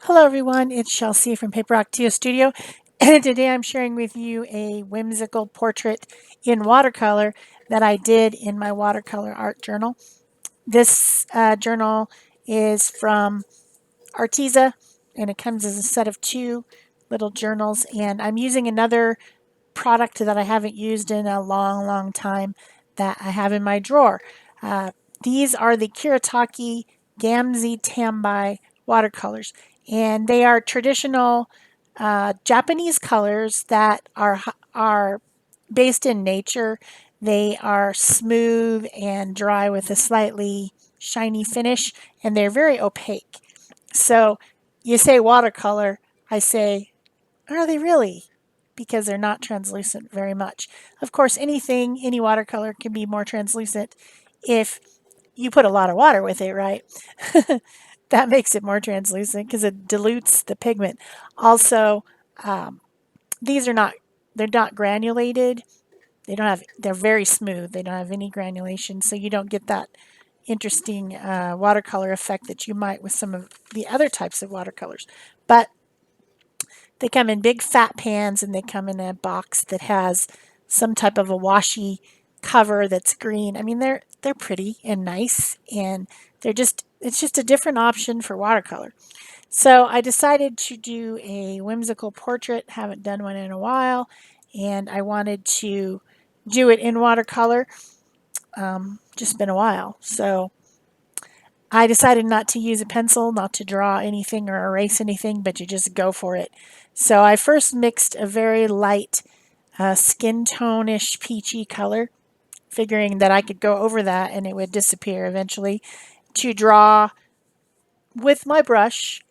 Hello everyone, it's Shel C from PaperOcotilloStudio, and today I'm sharing with you a whimsical portrait in watercolor that I did in my watercolor art journal. This journal is from Arteza, and it comes as a set of two little journals, and I'm using another product that I haven't used in a long time that I have in my drawer. These are the Kurtake Gamsi Tambi watercolors, and they are traditional Japanese colors that are based in nature. They are smooth and dry with a slightly shiny finish, and they're very opaque. So you say watercolor, I say, are they really? Because they're not translucent very much. Of course, any watercolor can be more translucent if you put a lot of water with it, right? That makes it more translucent because it dilutes the pigment. Also, um, these are not, they're not granulated. They're very smooth. They don't have any granulation, so you don't get that interesting watercolor effect that you might with some of the other types of watercolors. But they come in big fat pans, and they come in a box that has some type of a washi cover that's green. I mean, they're pretty and nice, and it's just a different option for watercolor. So I decided to do a whimsical portrait. Haven't done one in a while, and I wanted to do it in watercolor. Just been a while, so I decided not to use a pencil, not to draw anything or erase anything, but to just go for it. So I first mixed a very light skin tone-ish peachy color, figuring that I could go over that and it would disappear eventually, to draw with my brush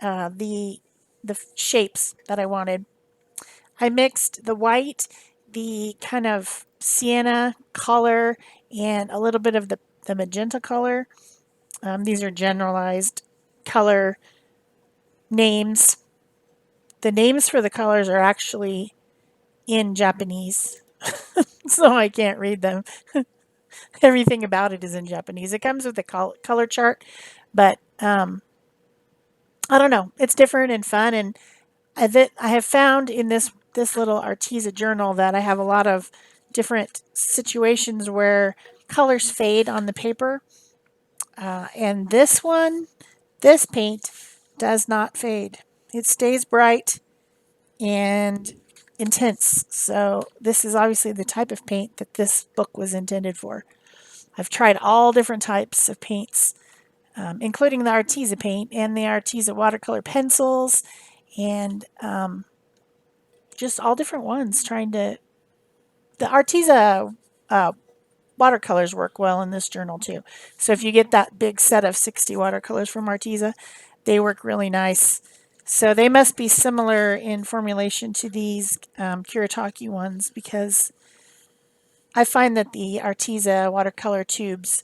the shapes that I wanted. I mixed the white, the kind of sienna color, and a little bit of the magenta color. These are generalized color names. The names for the colors are actually in Japanese, so I can't read them. Everything about it is in Japanese. It comes with a color chart, but I don't know. It's different and fun, and I have found in this little Arteza journal that I have a lot of different situations where colors fade on the paper, and this paint does not fade. It stays bright and intense. So this is obviously the type of paint that this book was intended for. I've tried all different types of paints, including the Arteza paint and the Arteza watercolor pencils, and just all different ones. The Arteza watercolors work well in this journal too. So if you get that big set of 60 watercolors from Arteza, they work really nice. So they must be similar in formulation to these Kurtake ones, because I find that the Arteza watercolor tubes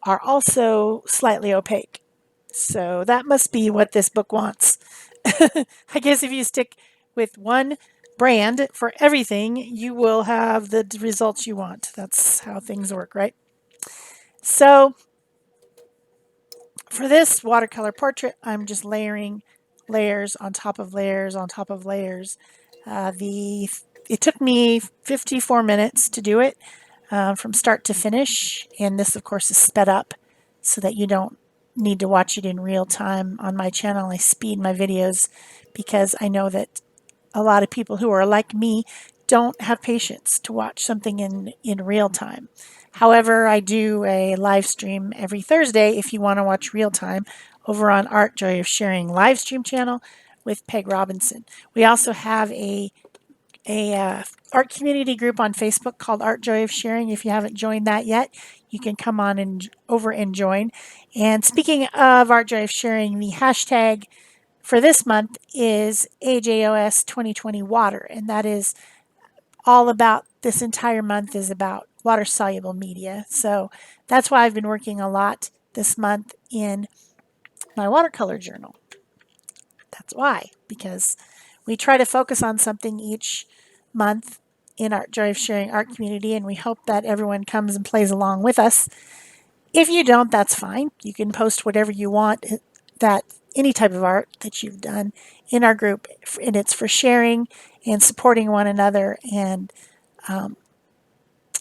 are also slightly opaque. So that must be what this book wants. I guess if you stick with one brand for everything, you will have the results you want. That's how things work, right? So for this watercolor portrait, I'm just layering layers on top of layers on top of layers. It took me 54 minutes to do it from start to finish, and this, of course, is sped up so that you don't need to watch it in real time. On my channel, I speed my videos because I know that a lot of people who are like me don't have patience to watch something in real time. However, I do a live stream every Thursday if you want to watch real time over on Art Joy of Sharing live stream channel with Peg Robinson. We also have a art community group on Facebook called Art Joy of Sharing. If you haven't joined that yet, you can come on and over and join. And speaking of Art Joy of Sharing, the hashtag for this month is AJOS 2020 water, and that is all about, this entire month is about water soluble media. So that's why I've been working a lot this month in my watercolor journal. That's why, because we try to focus on something each month in Art Joy of Sharing art community, and we hope that everyone comes and plays along with us. If you don't, that's fine. You can post whatever you want that any type of art that you've done in our group, and it's for sharing and supporting one another, and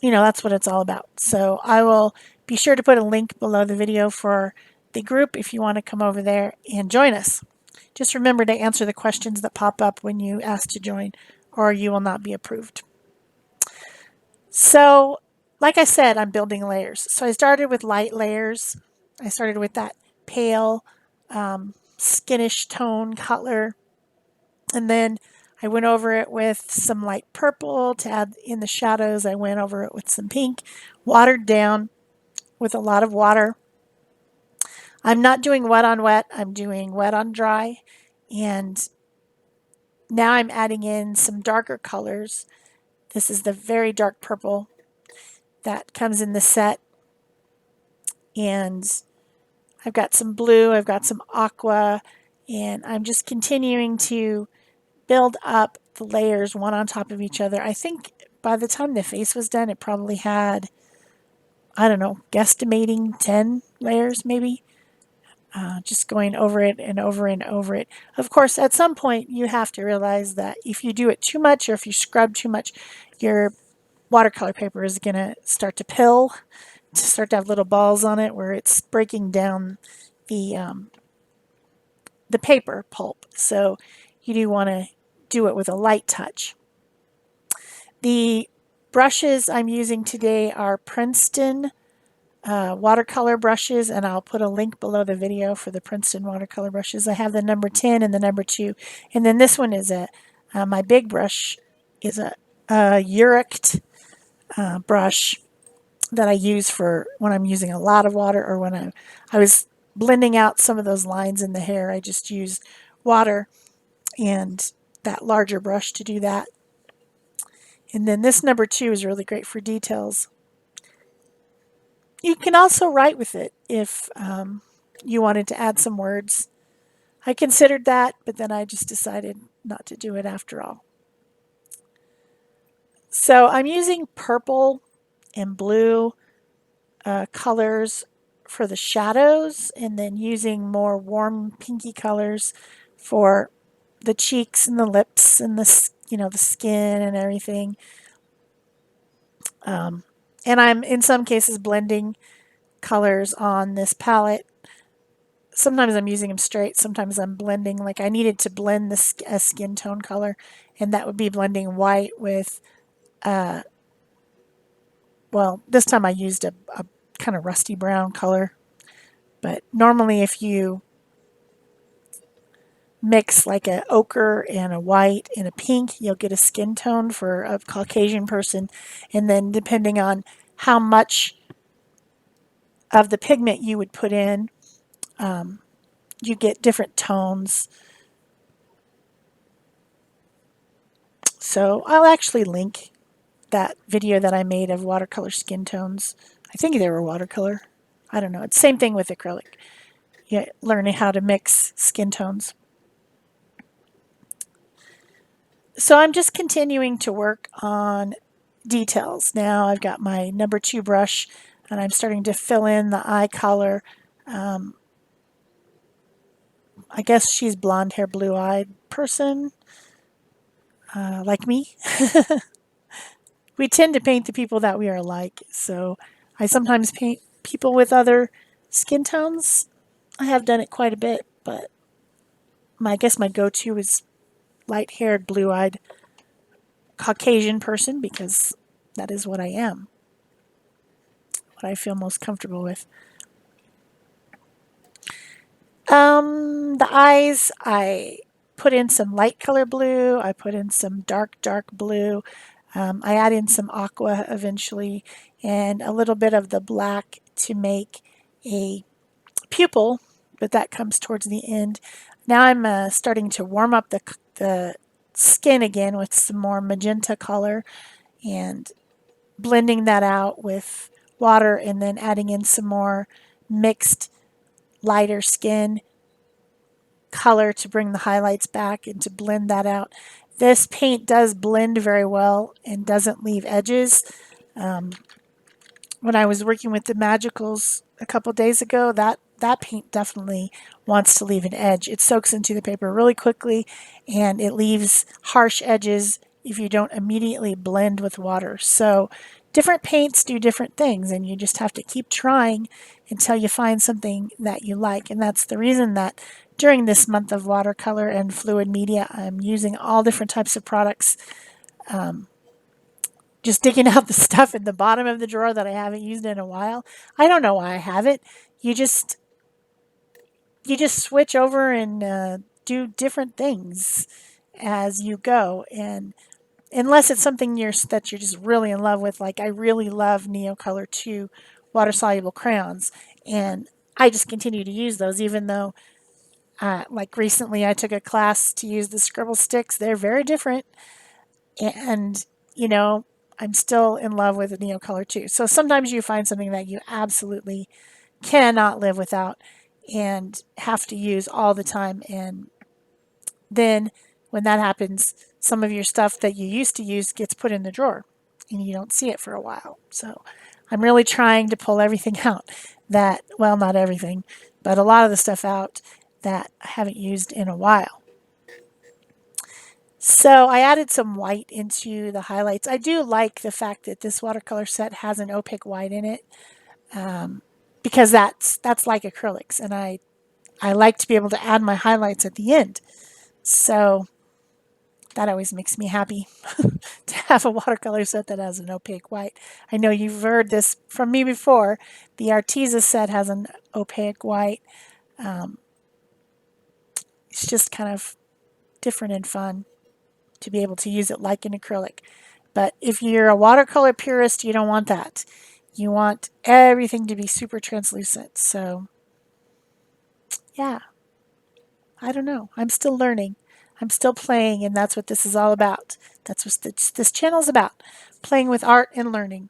that's what it's all about. So I will be sure to put a link below the video for the group if you want to come over there and join us. Just remember to answer the questions that pop up when you ask to join, or you will not be approved. So, like I said, I'm building layers. So I started with light layers. I started with that pale, skinish tone color. And then I went over it with some light purple to add in the shadows. I went over it with some pink, watered down with a lot of water. I'm not doing wet on wet, I'm doing wet on dry. And now I'm adding in some darker colors. This is the very dark purple that comes in the set. And I've got some blue, I've got some aqua, and I'm just continuing to build up the layers one on top of each other. I think by the time the face was done, it probably had, I don't know, guesstimating 10 layers maybe. Just going over it and over and over it. Of course, at some point you have to realize that if you do it too much or if you scrub too much, your watercolor paper is going to start to pill, to start to have little balls on it where it's breaking down the paper pulp. So you do want to do it with a light touch. The brushes I'm using today are Princeton watercolor brushes, and I'll put a link below the video for the Princeton watercolor brushes. I have the number 10 and the number 2, and then this one is my big brush is a Uric brush that I use for when I'm using a lot of water, or when I was blending out some of those lines in the hair. I just used water and that larger brush to do that. And then this number 2 is really great for details. You can also write with it if you wanted to add some words. I considered that, but then I just decided not to do it after all. So I'm using purple and blue colors for the shadows, and then using more warm pinky colors for the cheeks and the lips and the skin and everything. And I'm in some cases blending colors on this palette. Sometimes I'm using them straight, sometimes I'm blending. Like I needed to blend a skin tone color, and that would be blending white with, well, this time I used a kind of rusty brown color. But normally if you mix like an ochre and a white and a pink, you'll get a skin tone for a Caucasian person. And then depending on how much of the pigment you would put in, you get different tones. So I'll actually link that video that I made of watercolor skin tones. I think they were watercolor. I don't know. It's the same thing with acrylic. Yeah, learning how to mix skin tones. So I'm just continuing to work on details. Now I've got my number 2 brush, and I'm starting to fill in the eye color. I guess she's blonde hair, blue-eyed person, like me. We tend to paint the people that we are like, so I sometimes paint people with other skin tones. I have done it quite a bit, but I guess my go-to is light-haired, blue-eyed Caucasian person, because that is what I am, what I feel most comfortable with. The eyes, I put in some light color blue, I put in some dark blue, I add in some aqua eventually, and a little bit of the black to make a pupil, but that comes towards the end. Now I'm starting to warm up the skin again with some more magenta color, and blending that out with water, and then adding in some more mixed lighter skin color to bring the highlights back and to blend that out. This paint does blend very well and doesn't leave edges. When I was working with the Magicals a couple days ago, that that paint definitely wants to leave an edge. It soaks into the paper really quickly and it leaves harsh edges if you don't immediately blend with water. So different paints do different things, and you just have to keep trying until you find something that you like. And that's the reason that during this month of watercolor and fluid media, I'm using all different types of products, just digging out the stuff in the bottom of the drawer that I haven't used in a while. I don't know why I have it. You just switch over and do different things as you go, and unless it's something that you're just really in love with, like I really love Neocolor 2 water soluble crayons, and I just continue to use those even though like recently I took a class to use the scribble sticks. They're very different, and you know, I'm still in love with the Neocolor 2. So sometimes you find something that you absolutely cannot live without and have to use all the time, and then when that happens, some of your stuff that you used to use gets put in the drawer and you don't see it for a while. So I'm really trying to pull everything out that, well, not everything, but a lot of the stuff out that I haven't used in a while. So I added some white into the highlights. I do like the fact that this watercolor set has an opaque white in it, because that's like acrylics, and I like to be able to add my highlights at the end. So that always makes me happy to have a watercolor set that has an opaque white. I know you've heard this from me before. The Arteza set has an opaque white. It's just kind of different and fun to be able to use it like an acrylic. But if you're a watercolor purist, you don't want that. You want everything to be super translucent. So yeah, I don't know. I'm still learning. I'm still playing, and that's what this is all about. That's what this channel is about, playing with art and learning.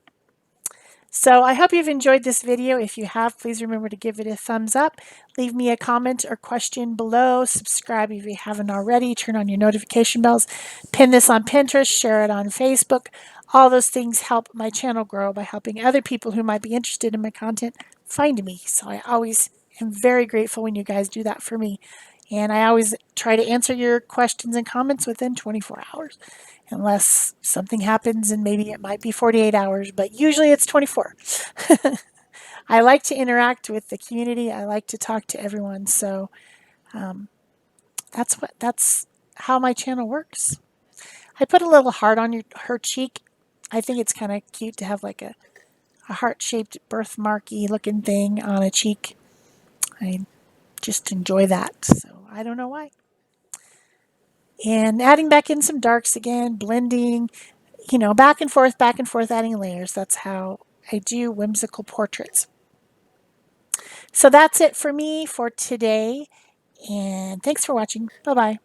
So I hope you've enjoyed this video. If you have, please remember to give it a thumbs up. Leave me a comment or question below. Subscribe if you haven't already. Turn on your notification bells. Pin this on Pinterest. Share it on Facebook. All those things help my channel grow by helping other people who might be interested in my content find me. So I always am very grateful when you guys do that for me. And I always try to answer your questions and comments within 24 hours. Unless something happens and maybe it might be 48 hours, but usually it's 24. I like to interact with the community. I like to talk to everyone. So that's how my channel works. I put a little heart on her cheek. I think it's kind of cute to have like a heart-shaped birthmarky looking thing on a cheek. I just enjoy that. So I don't know why. And adding back in some darks again, blending, back and forth, adding layers. That's how I do whimsical portraits. So that's it for me for today. And thanks for watching. Bye-bye.